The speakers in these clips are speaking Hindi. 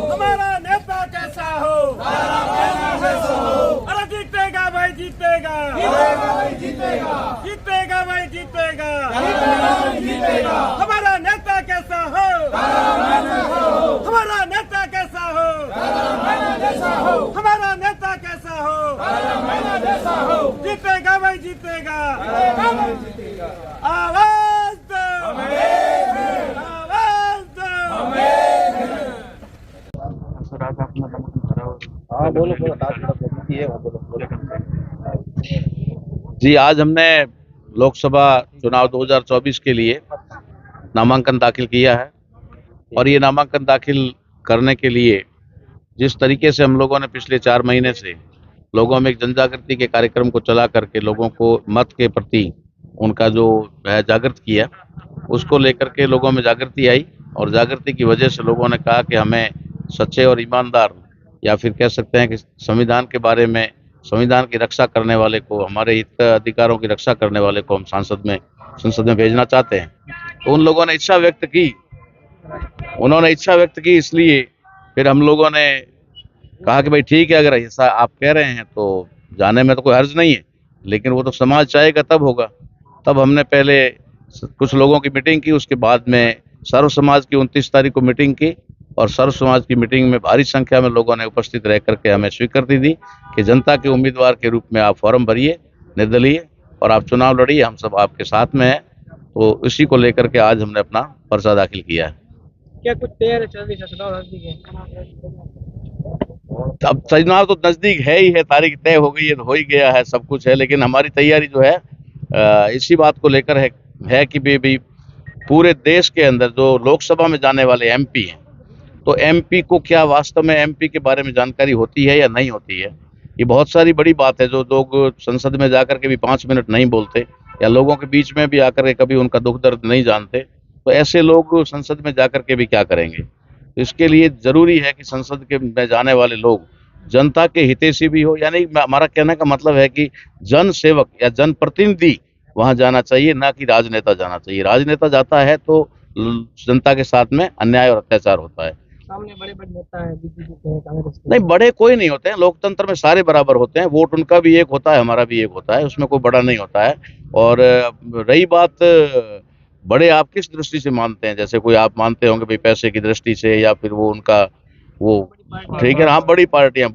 हमारा नेता कैसा हो? अरे जीतेगा भाई, जीतेगा जीतेगा भाई, जीतेगा। हमारा नेता कैसा हो? हमारा नेता कैसा हो? हमारा नेता कैसा हो? जीतेगा भाई, जीतेगा। आवाज दो, आवाज दो। हाँ बोलो बोलो। जी, आज हमने लोकसभा चुनाव 2024 के लिए नामांकन दाखिल किया है और ये नामांकन दाखिल करने के लिए जिस तरीके से हम लोगों ने पिछले 4 महीने से लोगों में एक जन जागृति के कार्यक्रम को चला करके लोगों को मत के प्रति उनका जो है जागृत किया, उसको लेकर के लोगों में जागृति आई और जागृति की वजह से लोगों ने कहा कि हमें सच्चे और ईमानदार या फिर कह सकते हैं कि संविधान के बारे में, संविधान की रक्षा करने वाले को, हमारे हित अधिकारों की रक्षा करने वाले को हम संसद में भेजना चाहते हैं। तो उन लोगों ने इच्छा व्यक्त की, उन्होंने इच्छा व्यक्त की, इसलिए फिर हम लोगों ने कहा कि भाई ठीक है, अगर ऐसा आप कह रहे हैं तो जाने में तो कोई हर्ज नहीं है, लेकिन वो तो समाज चाहेगा तब होगा। तब हमने पहले कुछ लोगों की मीटिंग की, उसके बाद में सर्व समाज की 29 तारीख को मीटिंग की और सर्व समाज की मीटिंग में भारी संख्या में लोगों ने उपस्थित रह करके हमें स्वीकृति दी कि जनता के उम्मीदवार के रूप में आप फॉर्म भरिए निर्दलीय और आप चुनाव लड़िए, हम सब आपके साथ में हैं। तो इसी को लेकर के आज हमने अपना पर्चा दाखिल किया है। क्या कुछ तैयारी चल रही है? चुनाव नजदीक है। अब चुनाव तो नजदीक है ही है, तारीख तय हो गई है, तो हो ही गया है, सब कुछ है, लेकिन हमारी तैयारी जो है इसी बात को लेकर है कि भी पूरे देश के अंदर जो लोकसभा में जाने वाले एमपी हैं, तो एमपी को क्या वास्तव में एमपी के बारे में जानकारी होती है या नहीं होती है। ये बहुत सारी बड़ी बात है, जो लोग संसद में जाकर के भी 5 मिनट नहीं बोलते या लोगों के बीच में भी आकर के कभी उनका दुख दर्द नहीं जानते, तो ऐसे लोग संसद में जाकर के भी क्या करेंगे। तो इसके लिए जरूरी है कि संसद के में जाने वाले लोग जनता के हितैषी भी हो, यानी हमारा कहने का मतलब है कि जन सेवक या जनप्रतिनिधि वहां जाना चाहिए, ना कि राजनेता जाना चाहिए। राजनेता जाता है तो जनता के साथ में अन्याय और अत्याचार होता है। सामने बड़े बड़े नेता है, बीजेपी के, कांग्रेस के। नहीं, बड़े कोई नहीं होते हैं, लोकतंत्र में सारे बराबर होते हैं, वोट उनका भी एक होता है, हमारा भी एक होता है, उसमें कोई बड़ा नहीं होता है। और रही बात बड़े आप किस दृष्टि से मानते हैं, जैसे कोई आप मानते होंगे भाई पैसे की दृष्टि से या फिर वो उनका वो ठीक है। हाँ, बड़ी पार्टियां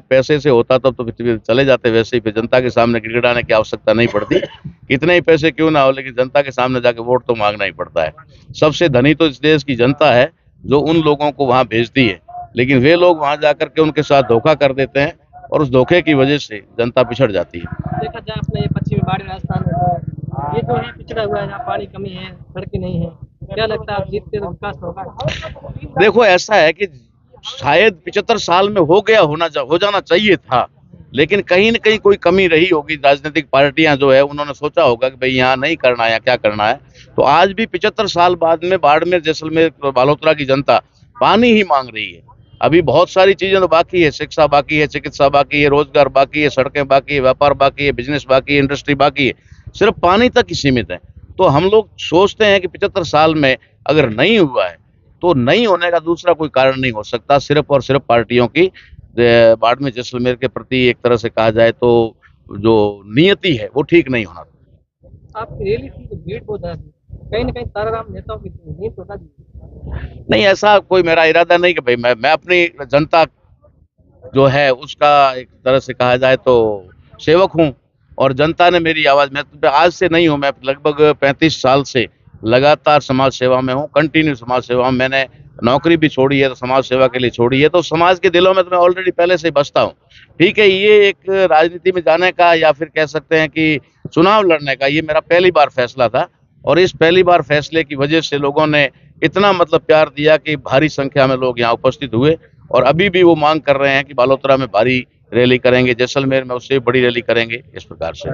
पैसे से होता तब तो फिर चले जाते, वैसे ही फिर जनता के सामने गिड़गिड़ाने की आवश्यकता नहीं पड़ती, कितने ही पैसे क्यों ना हो, लेकिन जनता के सामने जाके वोट तो मांगना ही पड़ता है। सबसे धनी तो इस देश की जनता है जो उन लोगों को वहां भेजती है, लेकिन वे लोग वहां जाकर के उनके साथ धोखा कर देते हैं और उस धोखे की वजह से जनता पिछड़ जाती है। देखा जाए अपने ये पश्चिमी पहाड़ी राजस्थान में ये जो है पिछड़ा हुआ है, जहाँ पानी कमी है, सड़कें नहीं है, क्या लगता है आप जीतते तो विकास होगा? देखो, ऐसा है कि शायद 75 साल में हो जाना चाहिए था, लेकिन कहीं न कहीं कोई कमी रही होगी। राजनीतिक पार्टियां जो है उन्होंने सोचा होगा कि भाई यहाँ नहीं करना है, क्या करना है। तो आज भी 75 साल बाद में बाड़मेर, जैसलमेर, बालोतरा की जनता पानी ही मांग रही है। अभी बहुत सारी चीजें तो बाकी है, शिक्षा बाकी है, चिकित्सा बाकी है, रोजगार बाकी है, सड़कें बाकी है, व्यापार बाकी है, बिजनेस बाकी है, इंडस्ट्री बाकी है, सिर्फ पानी तक ही सीमित है। तो हम लोग सोचते हैं कि 75 साल में अगर नहीं हुआ है तो नहीं होने का दूसरा कोई कारण नहीं हो सकता, सिर्फ और सिर्फ पार्टियों की बाड़मेर जैसलमेर के प्रति एक तरह से कहा जाए तो जो नियति है वो ठीक नहीं होना। आपकी रैली थी तो भीड़ बहुत ज्यादा थी, कहीं ना कहीं ताराराम नेताओं की नींद तो दी। नहीं, ऐसा कोई मेरा इरादा नहीं कि भाई मैं अपनी जनता जो है उसका एक तरह से कहा जाए तो सेवक हूँ और जनता ने मेरी आवाज, मैं आज से नहीं हूँ, मैं लगभग 35 साल से लगातार समाज सेवा में हूँ, कंटिन्यू समाज सेवा में। मैंने नौकरी भी छोड़ी है तो समाज सेवा के लिए छोड़ी है, तो समाज के दिलों में तो मैं ऑलरेडी पहले से ही बसता हूँ। ठीक है, ये एक राजनीति में जाने का या फिर कह सकते हैं कि चुनाव लड़ने का ये मेरा पहली बार फैसला था और इस पहली बार फैसले की वजह से लोगों ने इतना मतलब प्यार दिया कि भारी संख्या में लोग यहाँ उपस्थित हुए और अभी भी वो मांग कर रहे हैं कि बालोतरा में भारी रैली करेंगे, जैसलमेर में उससे बड़ी रैली करेंगे, इस प्रकार से।